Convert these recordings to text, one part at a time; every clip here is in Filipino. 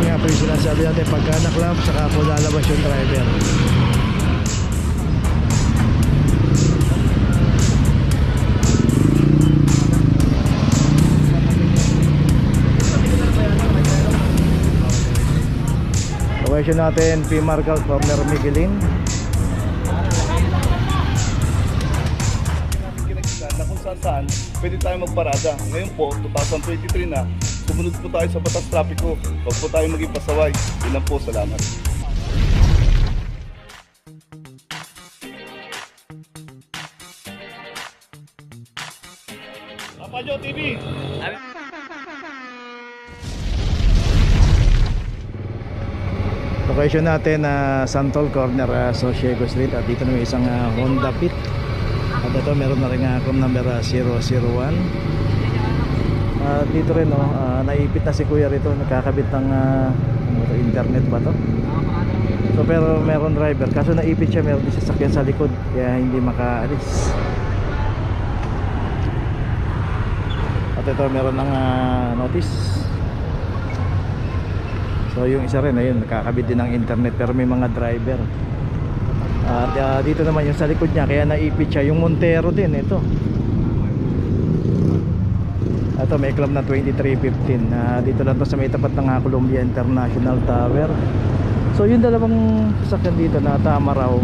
Yun nga po yung sinasabi natin, pagka naklap saka po lalabas yung driver. Location natin, P. Marcal, corner Miguelin. Na kung saan pwede tayo magparada. Ngayon po, 2023 na, sumunod po tayo sa batas trapiko. Huwag po tayo maging pasaway. Yun lang po, salamat. Papajo TV! Location natin na Santol, corner Sosiego Street. At dito na may isang Honda Fit. At ito meron na rin akong number 001. At dito rin naipit na si kuya rito. Nakakabit ng internet ba to? So pero meron driver. Kaso naipit siya, meron din sasakyan sa likod. Kaya hindi makaalis. At ito meron ng notice. So yung isa rin ayun, nakakabit din ng internet pero may mga driver. At dito naman yung sa likod niya, kaya naipit siya. Yung Montero din, ito. Ito may club na 2315. Dito lang to sa may tapat ng Columbia International Tower. So yung dalawang sasakyan dito na tama raw,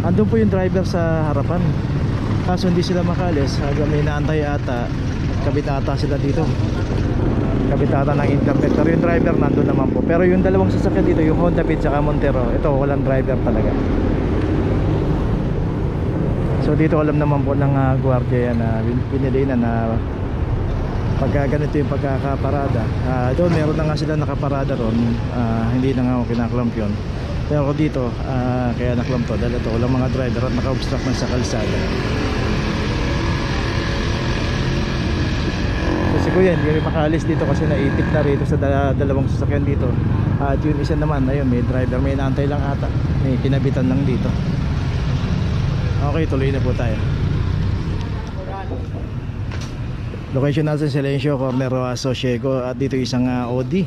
andun po yung driver sa harapan. Kaso hindi sila makalis. May naantay ata. Kabit ata sila dito. Kabitata ng internet, pero yung driver nandun naman po. Pero yung dalawang sasakyan dito, yung Honda Fit saka Montero, ito walang driver talaga. So dito alam naman po ng gwardiya na pinili na pagka ganito yung pagkakaparada. Doon meron na nga sila nakaparada ron, hindi na nga ako kinaklamp yun. Pero dito kaya naklamp to dahil ito walang mga driver at naka-obstruct na sa kalsada. Si kuya hindi rin makaalis dito kasi naipit na rito sa dalawang sasakyan dito. At yung isa naman, ayun, may driver, may inaantay lang ata, may kinabitan lang dito. Okay, tuloy na po tayo. Location natin sa Silencio, corner Sosiego. At dito isang Audi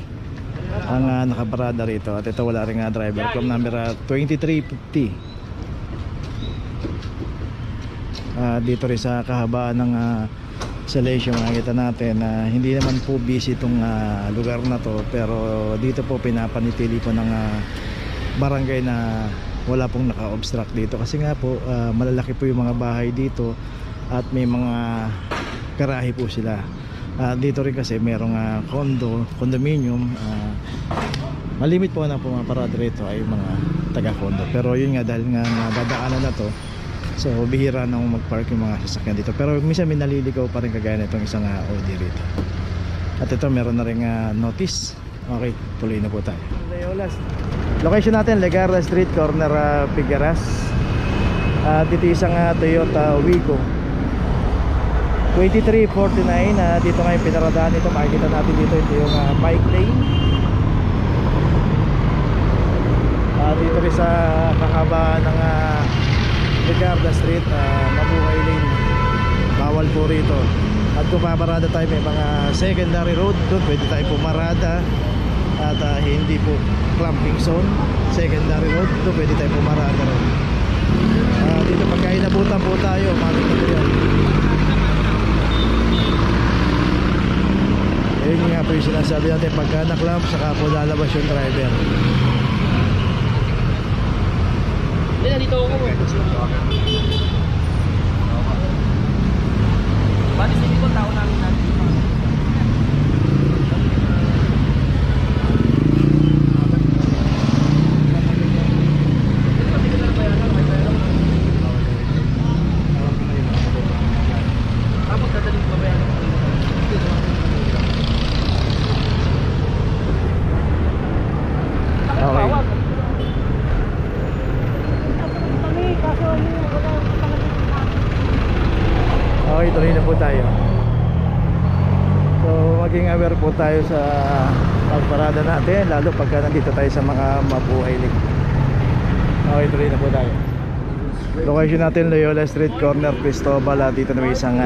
ang nakaparada rito. At ito wala rin driver, from number 2350. Dito rin sa kahabaan ng Silencio, makikita natin na hindi naman po busy itong lugar na to, pero dito po pinapanitili po ng barangay na wala pong naka-obstruct dito kasi nga po malalaki po yung mga bahay dito at may mga garahe po sila. Dito rin kasi merong condominium, malimit po na pumaparada rito ay mga taga-condo, pero yun nga dahil nga nadadaanan na to, so bihira na mag-park yung mga sasakyan dito. Pero minsan may naliligaw pa rin kagaya nitong isang Audi rito. At ito meron na rin notice. Okay, tuloy na po tayo. Location natin, Legarda Street, corner Figueras. Dito isang Toyota Wigo 2349. Dito ngayon pinaradaan ito. Makikita natin dito ito yung bike lane. Dito rin sa kahabaan ng Legarda Street, Mabuhay Lane, bawal po rito. At kung paparada tayo may mga secondary road, doon pwede tayo pumarada. At hindi po clamping zone, secondary road, doon pwede tayo pumarada ron. Dito pagka inabutan po tayo, makikita ko yan. Ayun nga po yung sinasabi natin, pagka naklamp saka po lalabas yung driver. Hindi, nandito ako eh. Bali, hindi ko tao namin natin. Tapos kadaling pa ba yan? Okay. Okay, tuloy na po tayo. So maging aware po tayo sa pagparada natin, lalo pagka nandito tayo sa mga Mabuhay Lane. Okay, tuloy na po tayo. Location natin, Loyola Street, corner Cristobal. Dito na may isang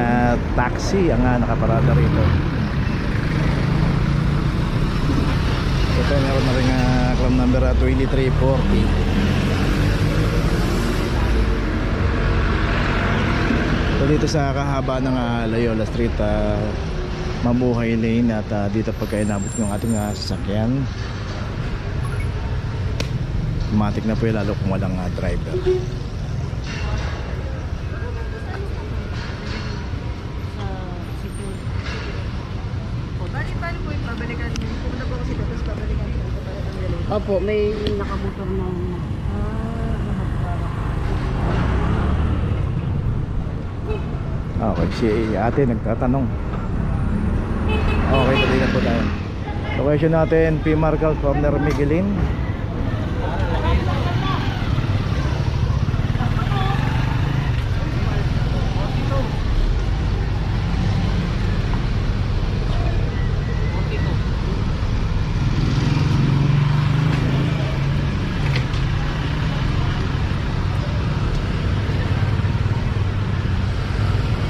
taxi ang nakaparada rito. number 2340. So dito sa kahaba ng Loyola Street, Mabuhay Lane, at dito pagka inabot yung ating sasakyan, matik na po yun, lalo kung walang driver. Bali po yung pabalikan. Pumunta po kasi tapos pabalikan po ito para ng dalawa. Opo, may nakamotor na. Okay, si ate nagtatanong. Okay, tuloy na po tayo. Location natin, P. Marcal, corner Miguelin.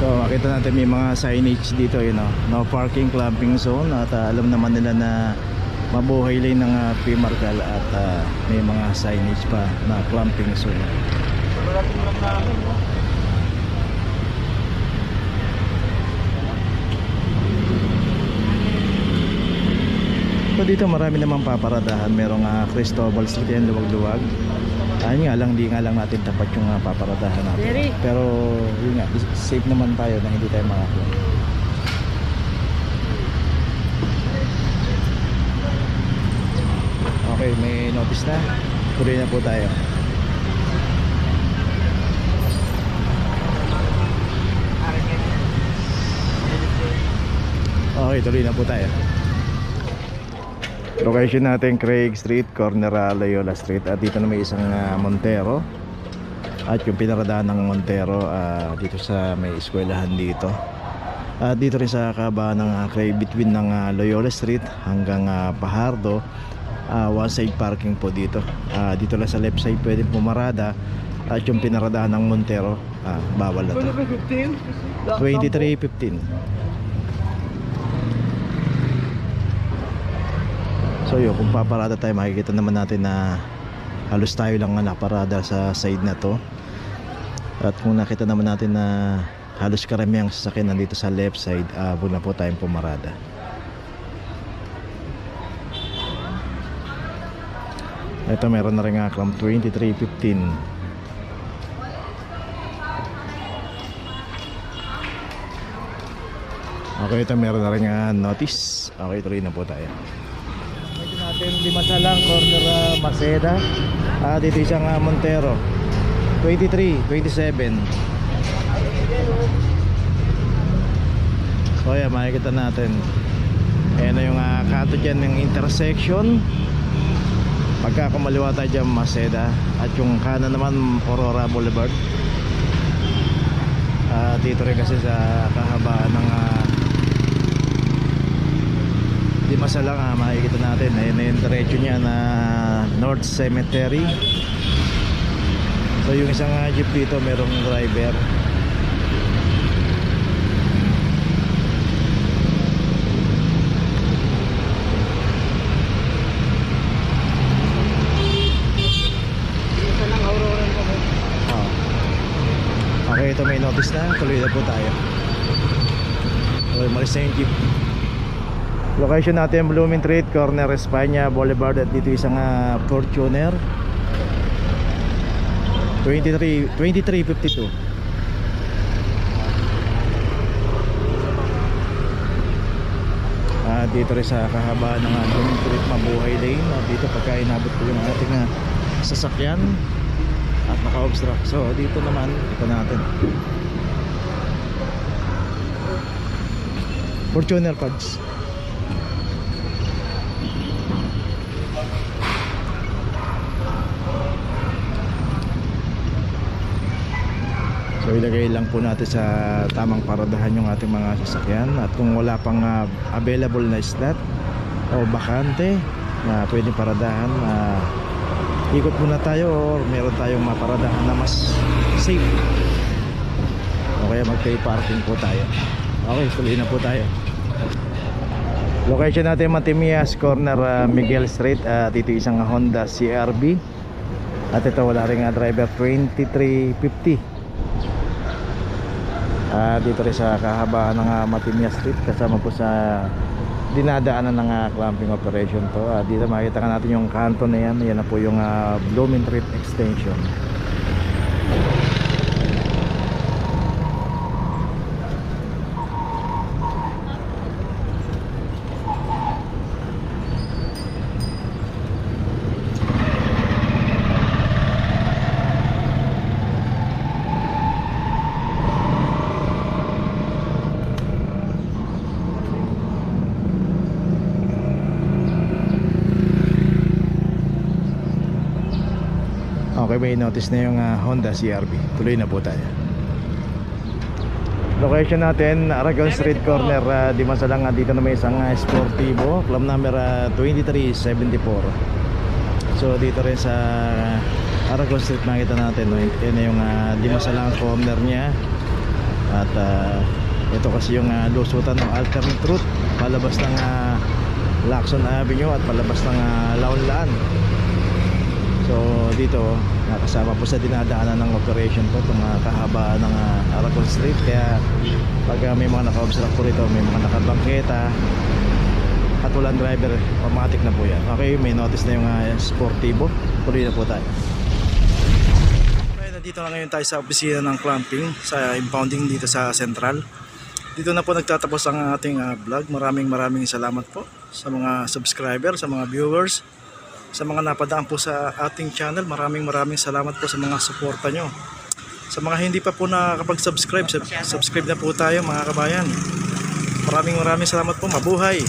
So makita natin may mga signage dito, yun, no parking, clamping zone, at alam naman nila na Mabuhay Lane ng P. Marcal, at may mga signage pa na clamping zone. So dito marami namang paparadahan. Merong Cristobal Street yan, luwag-luwag. Ayun nga lang, di nga lang natin tapat yung paparadahan natin. Jerry. Pero yun nga, safe naman tayo na hindi tayo makakuha. Okay, may notice na. Tuloy na po tayo. Okay, tuloy na po tayo. Location natin Craig Street, corner Loyola Street, at dito na may isang Montero, at yung pinaradahan ng Montero dito sa may eskwelahan dito, at dito rin sa kahabaan ng Craig, between ng Loyola Street hanggang Pajardo, one side parking po dito. Dito lang sa left side pwede pumarada, at yung pinaradahan ng Montero bawal na to. 23:15. So yun, kung paparada tayo, makikita naman natin na halos tayo lang naparada sa side na to. At kung nakita naman natin na halos karamihang sasakyan nandito sa left side, huwag na po tayong pumarada. Ito meron na rin nga clamp 23:15. Okay, ito meron na rin nga notice. Okay, tuloy na po tayo. Ito natin Dimasalang, corner Maceda. Dito isang Montero 23:27. So yan, makikita natin. Ayan na yung kanto dyan ng intersection. Pagka kumaliwa tayo dyan, Maceda. At yung kanan naman, Aurora Boulevard. Dito rin kasi sa kahabaan ng Dimasalang, makikita natin. Ayan na yung diretso niya na North Cemetery. So yung isang jeep dito, merong driver. Isa lang Aurora ko. Okay, ito may notice na. Tuloy na po tayo. Okay, malis na yung jeep. Location natin Blooming Street, corner Espanya Boulevard, at dito isang Fortuner 23:52. Dito rin sa kahabaan ng Blooming Street, Mabuhay Lane. Dito pagka inabot ko yung ating sasakyan at naka-obstruct. So dito naman, ito natin Fortuner cards. So ilagay lang po natin sa tamang paradahan yung ating mga sasakyan, at kung wala pang available na slot o bakante na pwedeng paradahan, ikot muna tayo or meron tayong maparadahan na mas safe, o kaya mag-pay parking po tayo. Okay, tuloy na po tayo. Location natin Matimias, corner Miguel Street. Dito isang Honda CRV. At ito wala rin driver 2350. Dito rin sa kahabaan ng Matimias Street, kasama po sa dinadaanan ng clamping operation to. Dito makikita ka natin yung kanto na yan. Yan na po yung Blooming Street extension. Okay, may notice na yung Honda CRV. Tuloy na po tayo. Location natin, Aragon Street corner, Dimasalang. Dito na may isang Sportivo, club number 2374. So dito rin sa Aragon Street makita natin, no? Yan na yung Dimasalang corner niya. At ito kasi yung lusutan ng alternate route palabas ng Lacson Avenue at palabas ng Launlaan. So dito nakasama po sa dinadaanan ng operation po itong kahaba ng Aragon Street. Kaya pag may mga naka-obstruct po rito, may mga nakabangketa at walang driver, automatic na po yan. Okay, may notice na yung Sportivo. Tuloy na po tayo. Okay, nandito na ngayon tayo sa opisina ng clamping sa impounding dito sa Central. Dito na po nagtatapos ang ating vlog. Maraming salamat po sa mga subscriber, sa mga viewers, sa mga napadaan po sa ating channel. Maraming salamat po sa mga suporta nyo. Sa mga hindi pa po nakakapag-subscribe, subscribe na po tayo mga kabayan. Maraming salamat po. Mabuhay!